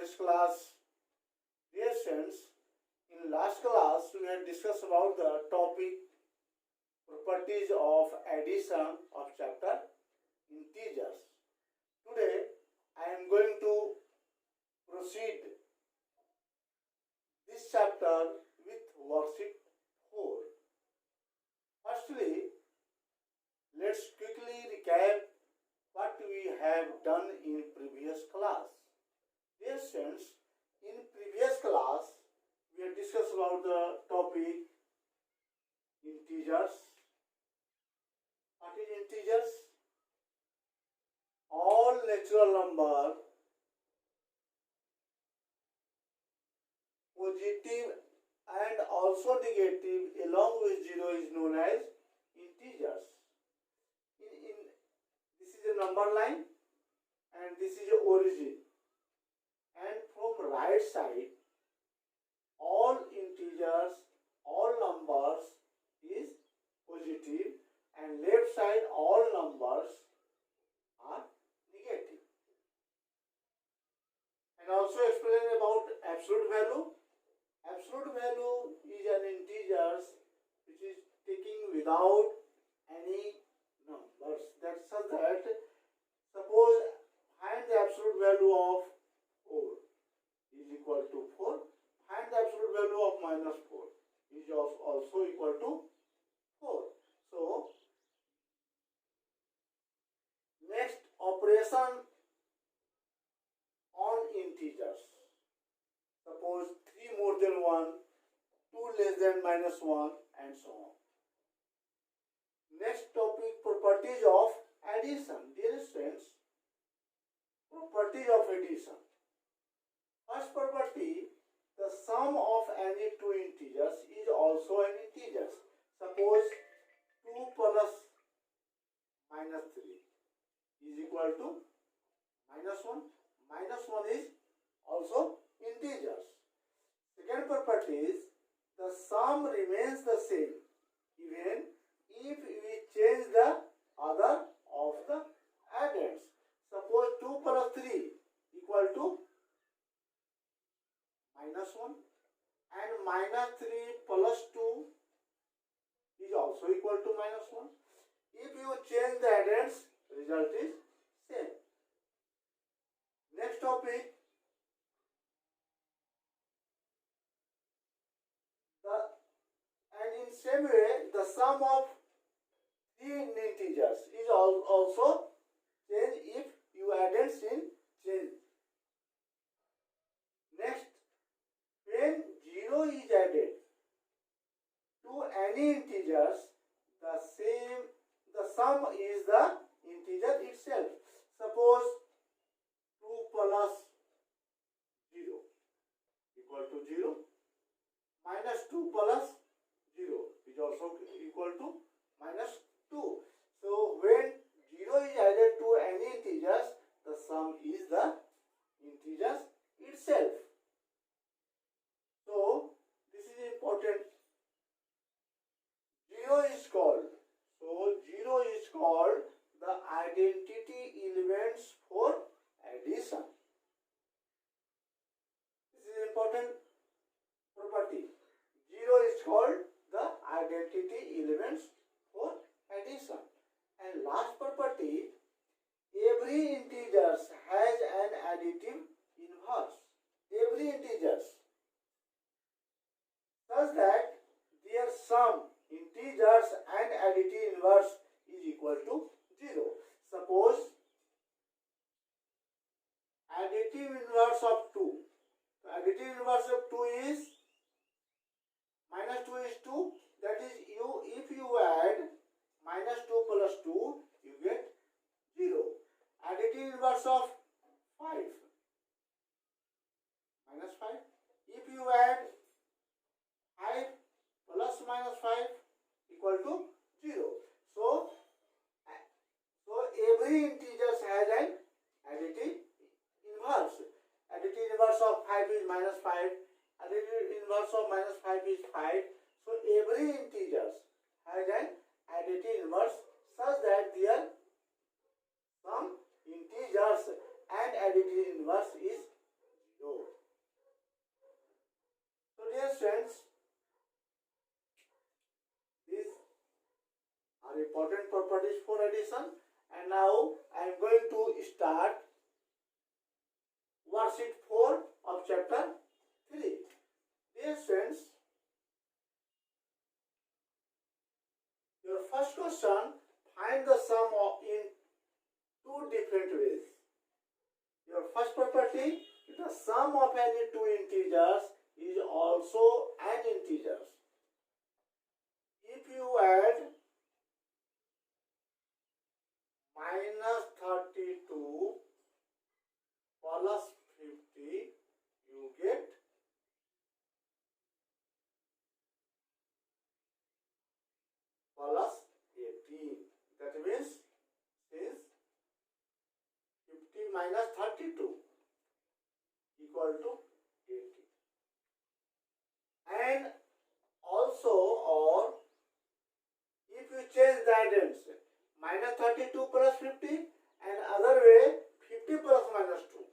this class. Dear students, in last class we had discussed about the topic properties of addition of chapter integers. Today I am going to proceed this chapter with worksheet 4. Firstly, let's quickly recap what we have done in previous class. Dear students, in previous class we have discussed about the topic integers. What is integers? All natural number positive and also negative along with 0 is known as integers. This is a number line and this is a origin, and from right side all integers, all numbers is positive, and left side all numbers are negative. And also explain about absolute value. Absolute value is an integer which is taken without any numbers. That's such that suppose find the absolute value of 4 is equal to 4. Find the absolute value of minus 4 is also equal to 4. So next, operation on integers. Suppose 3 more than 1, 2 less than minus 1, and so on. Next topic, properties of addition. Dear students, properties of addition. First property, the sum of any two integers is also an integer. Suppose 2 plus minus 3 is equal to minus 1. Minus 1 is also integers. Second property is the sum remains the same even if we change the other of the addends. Suppose 2 plus 3 equal to minus 1, and minus 3 plus 2 is also equal to minus 1. If you change the addends, result is same. Next topic, and in same way the sum of three integers is also changed if you addends in change. Next, when 0 is added to any integers, the sum is the integer itself. Suppose 2 plus 0 equal to 0, minus 2 plus 0 is also equal to minus 2. So when 0 is added to any integers, the sum is the integers itself. So this is important. 0 is called the identity elements for addition. This is important property. 0 is called the identity elements for addition. And last property, every integer has an additive inverse. Every integer, such that their sum, integers and additive inverse is equal to 0. Suppose additive inverse of 2. So additive inverse of 2 is minus 2 is 2. That is, if you add minus 2 plus 2, you get 0. Additive inverse of 5, minus 5. If you add 5 plus minus 5 equal to 0. So every integer has an additive inverse. Additive inverse of 5 is minus 5. Additive inverse of minus 5 is 5. So every integer has an additive inverse such that their sum integers and additive inverse is 0. 0. So dear friends, these are important properties for addition, and now I am going to start worksheet 4 of chapter 3. Dear friends, your first question, find the sum in two different ways. Your first property, the sum of any two integers is also an integer. If you add minus 32 plus 50, you get plus 18. That means since 50 minus 32 equal to 80. And also, or if you change the identity, minus 32 plus 50, and other way 50 plus minus 2.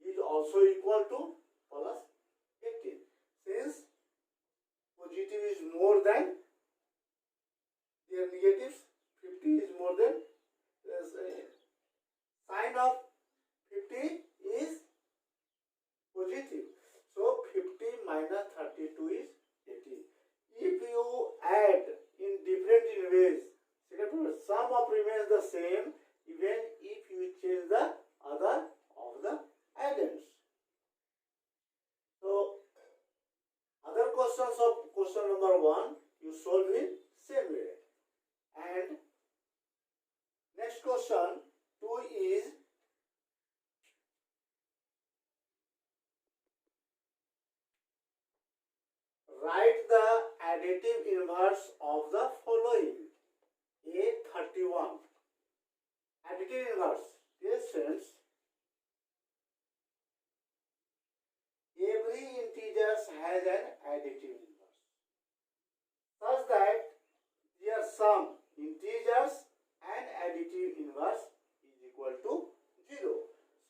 Is also equal to plus 18. Since positive is more than their negatives, 50 is more than sign of 50 is positive. So 50 minus 32 is 18. If you add in different ways, sum of remains the same even if you change the other of the addends. So other questions of question number 1 you solve in same way. And next question 2 is write the additive inverse of the following. A31. Additive inverse. Dear friends, every integer has an additive inverse such that their sum, integers and additive inverse, is equal to 0.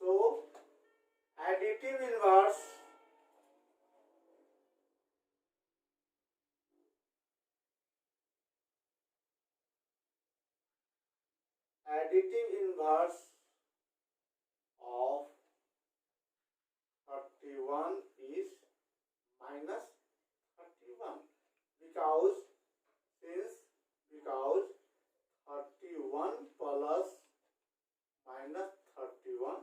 So additive inverse of 31 is minus 31 because 31 plus minus 31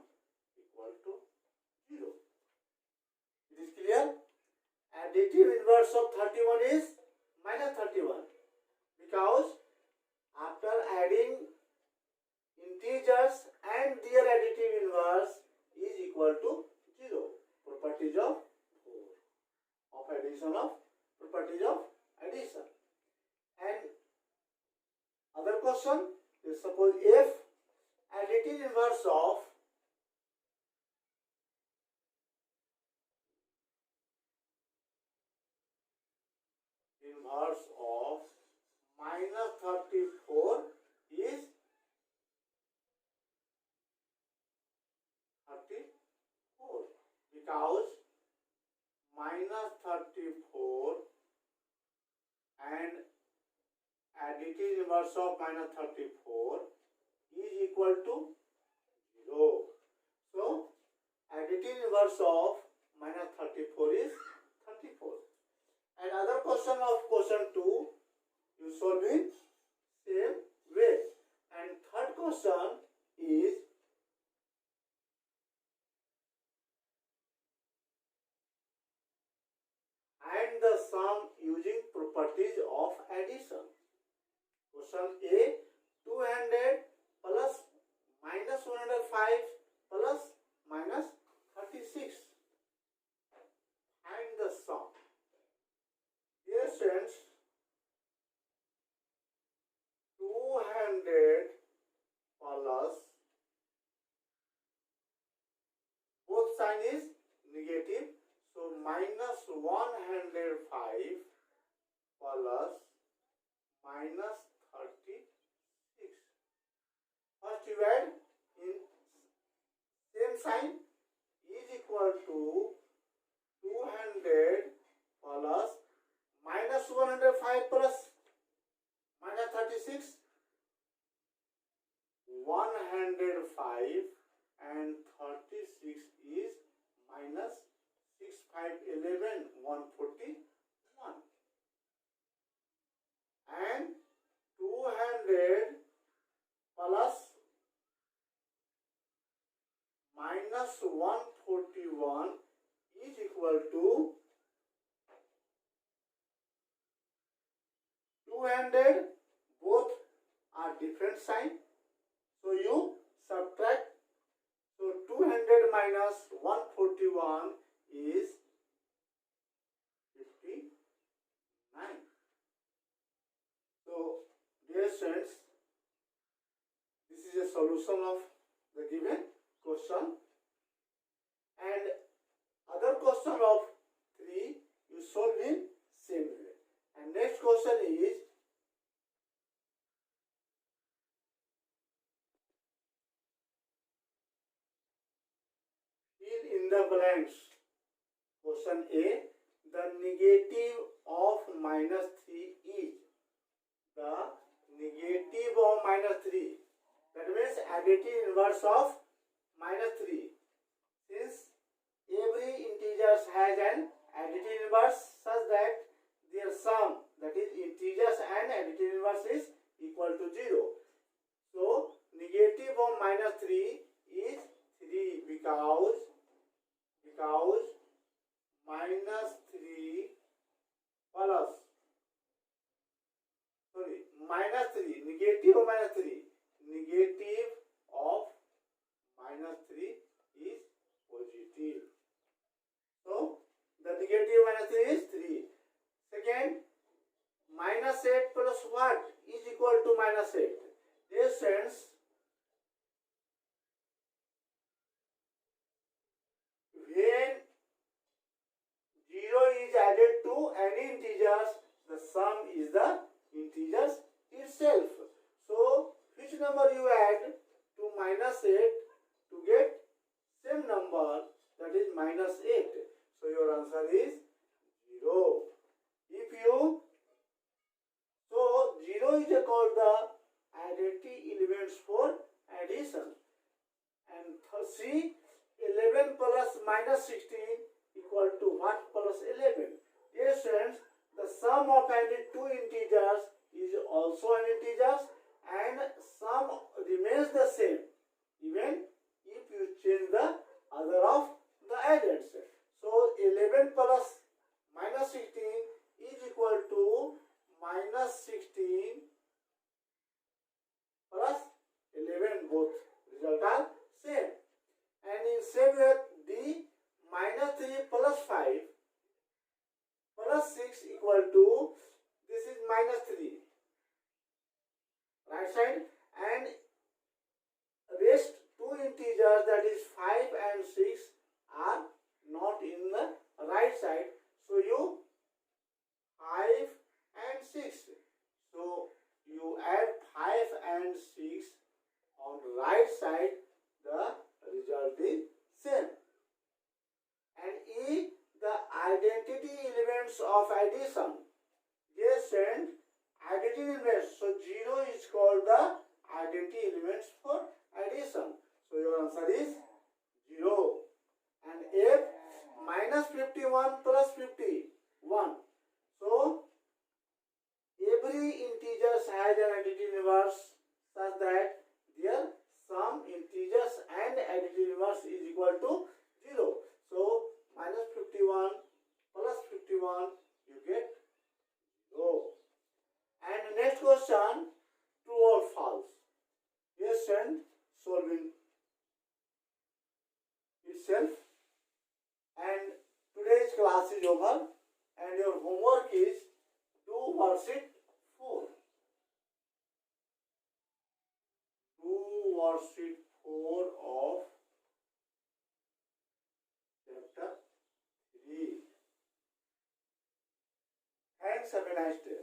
equal to 0. It is clear? Additive inverse of 31 is minus 31 because after adding integers and their additive inverse is equal to 0. Properties of addition of properties of addition. And other question is, suppose if additive inverse of minus 34 is 34 because minus 34 and additive inverse of minus 34 is equal to 0. So additive inverse of minus 34 is 34. And other question of question 2 you solve in same way. And third question is and the sum using properties of addition. Question A, 200 plus minus 105 plus minus 36. And the sum. Dear friends, 200 plus, both sign is negative, so minus 105 plus minus 36. First you add different sign, is equal to 200 plus minus 105 plus minus 36, 105 and 36 is minus 6, 5, 11, 141, and 200 plus minus 141 is equal to 200. Both are different sign, so you subtract. So 200 minus 141 is 59. So dear students, this is a solution of the given question, and other question of 3 you solve in same way. And next question is fill in the blanks. Question A, the negative of minus 3 is, the negative of minus 3, that means additive inverse of minus 3. Since every integer has an additive inverse such that their sum, that is integers and additive inverse, is equal to 0. So negative of minus 3 is 3 because minus 3 plus, minus 3, negative of minus 3, negative of minus 3 is positive. So the negative minus 3 is 3. Second, minus 8 plus what is equal to minus 8? This sense, when 0 is added to any integers, the sum is the integers itself. So which number you add to minus 8 to get same number, that is minus 8. So your answer is 0. If you, so 0 is called the additive elements for addition. And see, 11 plus minus 16 equal to what plus 11? Yes friends, the sum of any two integers is also an integer, and sum remains the same even if you change the other of the addends. So 11 plus minus 16 is equal to minus 16 plus 11, both result are same. And in same way, the minus 3 plus 5 plus 6 equal to, this is minus 3, right side, and rest two integers, that is 5 and 6, are not in the right side. So you 5 and 6. So you add 5 and 6 on the right side, the result is same. And E, the identity elements of addition. Yes, and additive elements. So 0 is called the identity elements for addition. So your answer is 0. And F, minus 51 plus 51. So every integer has an additive inverse such that their sum integers and additive inverse is equal to 0. So minus 51 plus 51, you get 0. And next question, true or false? Yes, and solving itself. And today's class is over, and your homework is do worksheet 4. Do worksheet 4 of chapter 3. Thanks, have a nice day.